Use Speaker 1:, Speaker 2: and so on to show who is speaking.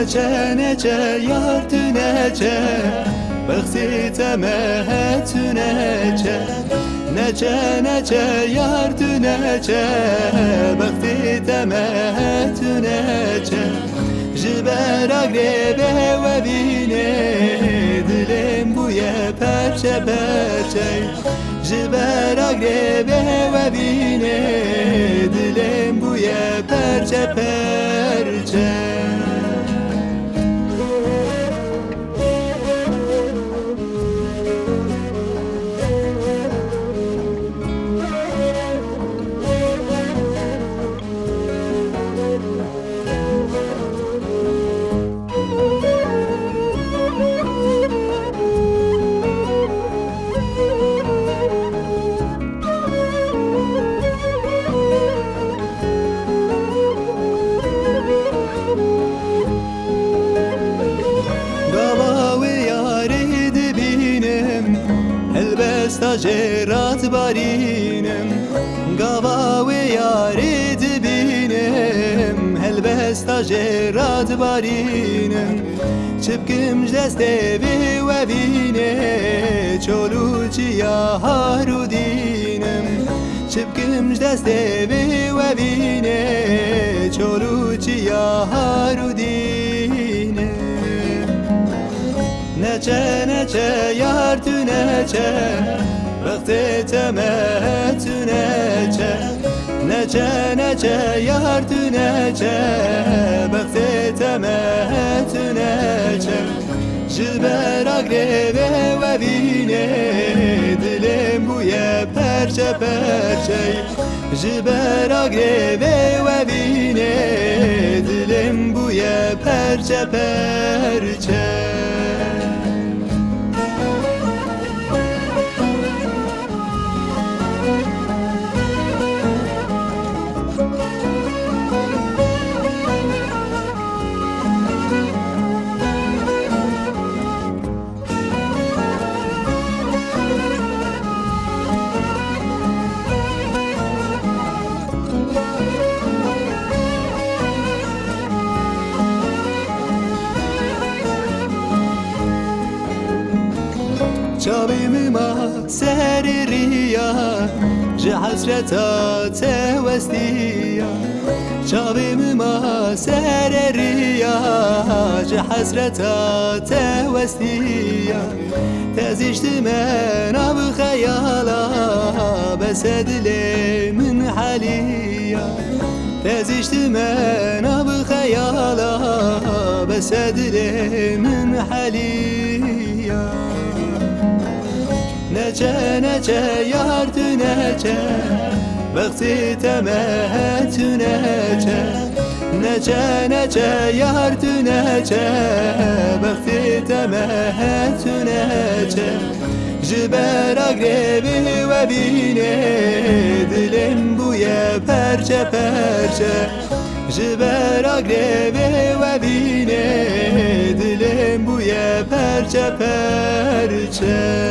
Speaker 1: nece nece yar nece Bıktı temet nece Nece nece yar nece Bıktı temet nece Jiber agrebe ve bine Dilim bu ye perçe perçe Jiber agrebe ve bine Dilim bu ye perçe perçe Stajerat barinem Gava ve yari dibinem Helbe stajerat barinem Çıpkım jestevi ve vine Çoluçiya harudinem Çıpkım jestevi ve vine Çoluçiya harudinem Nece nece yar nece Bıktı temet nece Nece nece yar nece Bıktı temet nece Jiber agrebe ve vine Dilim bu ye perçe perçe Jiber agrebe ve vine Dilim bu ye perçe perçe شابي ما سريريا جي حسرتا توستيا شابي ما سريريا جي حسرتا توستيا تزيشت من بخيالا بس ادلي من حاليا تزيشت من بخيالا بس ادلي من حاليا Nece nece yar nece Bıktı temet nece Nece nece yar nece Bıktı temet nece Jiber agrebi ve bine Dilim bu ye perçe perçe Jiber agrebi ve bine Dilim bu ye perçe perçe